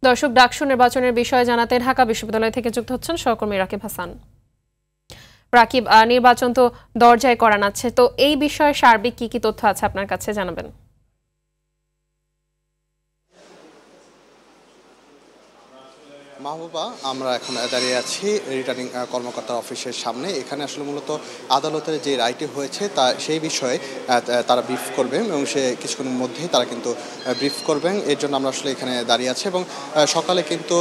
দর্শক, ডাকসু নির্বাচনের বিষয়ে জানাতে ঢাকা বিশ্ববিদ্যালয় থেকে যুক্ত হচ্ছেন সহকর্মী রাকিব হাসান। রাকিব, নির্বাচন তো দরজায় করা নাচ্ছে, তো এই বিষয়ে সার্বিক কি কি তথ্য আছে আপনার কাছে জানাবেন? মাহবুবা, আমরা এখন দাঁড়িয়ে আছি রিটার্নিং কর্মকর্তার অফিসের সামনে। এখানে আসলে মূলত আদালতের যে রায়টি হয়েছে তা সেই বিষয়ে তারা ব্রিফ করবেন এবং সে কিছুক্ষণের মধ্যেই তারা কিন্তু ব্রিফ করবেন। এর জন্য আমরা আসলে এখানে দাঁড়িয়ে আছি এবং সকালে কিন্তু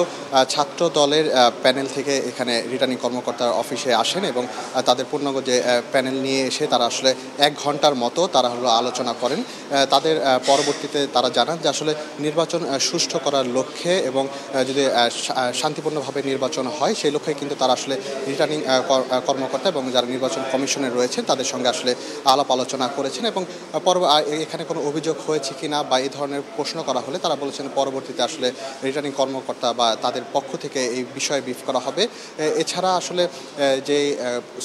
ছাত্র দলের প্যানেল থেকে এখানে রিটার্নিং কর্মকর্তার অফিসে আসেন এবং তাদের পূর্ণাঙ্গ যে প্যানেল নিয়ে এসে তারা আসলে 1 ঘন্টার মতো তারা হলো আলোচনা করেন। তাদের পরবর্তীতে তারা জানান যে আসলে নির্বাচন সুষ্ঠু করার লক্ষ্যে এবং যদি শান্তিপূর্ণভাবে নির্বাচন হয় সেই লক্ষ্যে কিন্তু তারা আসলে রিটার্নিং কর্মকর্তা এবং যারা নির্বাচন কমিশনে রয়েছেন তাদের সঙ্গে আসলে আলাপ আলোচনা করেছেন এবং এখানে কোনো অভিযোগ হয়েছে কিনা বা এই ধরনের প্রশ্ন করা হলে তারা বলেছেন পরবর্তীতে আসলে রিটার্নিং কর্মকর্তা বা তাদের পক্ষ থেকে এই বিষয়ে ব্রিফ করা হবে। এছাড়া আসলে যে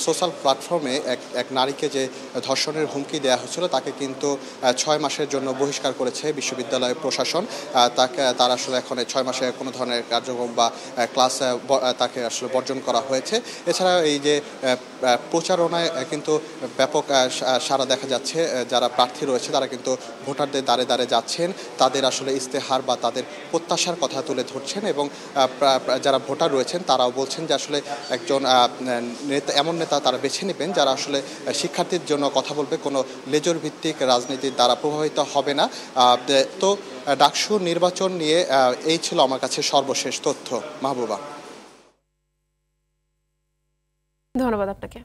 সোশ্যাল প্ল্যাটফর্মে এক নারীকে যে ধর্ষণের হুমকি দেওয়া হয়েছিল তাকে কিন্তু 6 মাসের জন্য বহিষ্কার করেছে বিশ্ববিদ্যালয় প্রশাসন। তারা আসলে এখন 6 মাসে কোনো ধরনের কার্যক্রম বা ক্লাস তাকে আসলে বর্জন করা হয়েছে। এছাড়া এই যে প্রচারণায় কিন্তু ব্যাপক সাড়া দেখা যাচ্ছে। যারা প্রার্থী রয়েছে তারা কিন্তু ভোটারদের দ্বারে দ্বারে যাচ্ছেন, তাদের আসলে ইস্তেহার বা তাদের প্রত্যাশার কথা তুলে ধরছেন এবং যারা ভোটার রয়েছেন তারাও বলছেন যে আসলে একজন নেতা, এমন নেতা তারা বেছে নেবেন যারা আসলে শিক্ষার্থীর জন্য কথা বলবে, কোনো লেজর ভিত্তিক রাজনীতির দ্বারা প্রভাবিত হবে না। তো ডাকসু নির্বাচন নিয়ে এই ছিল আমার কাছে সর্বশেষ তথ্য। মাহবুবা, ধন্যবাদ আপনাকে।